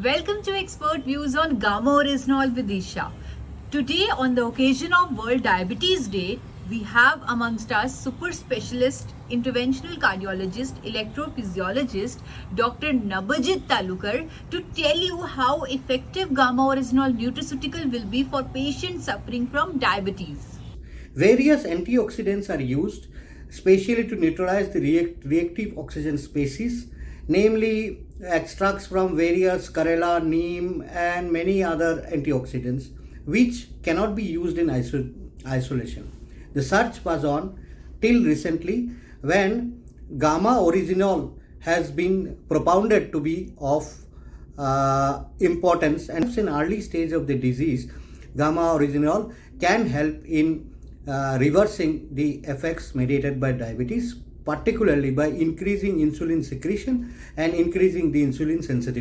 Welcome to Expert Views on Gamma Oryzanol with Isha. Today, on the occasion of World Diabetes Day, we have amongst us super specialist, interventional cardiologist, electrophysiologist, Dr. Nabajit Talukar to tell you how effective Gamma Oryzanol nutraceutical will be for patients suffering from diabetes. Various antioxidants are used, especially to neutralize the reactive oxygen species, namely extracts from various Karela, neem, and many other antioxidants, which cannot be used in isolation. The search was on till recently when gamma oryzanol has been propounded to be of importance, and in early stage of the disease, gamma oryzanol can help in reversing the effects mediated by diabetes, particularly by increasing insulin secretion and increasing the insulin sensitivity.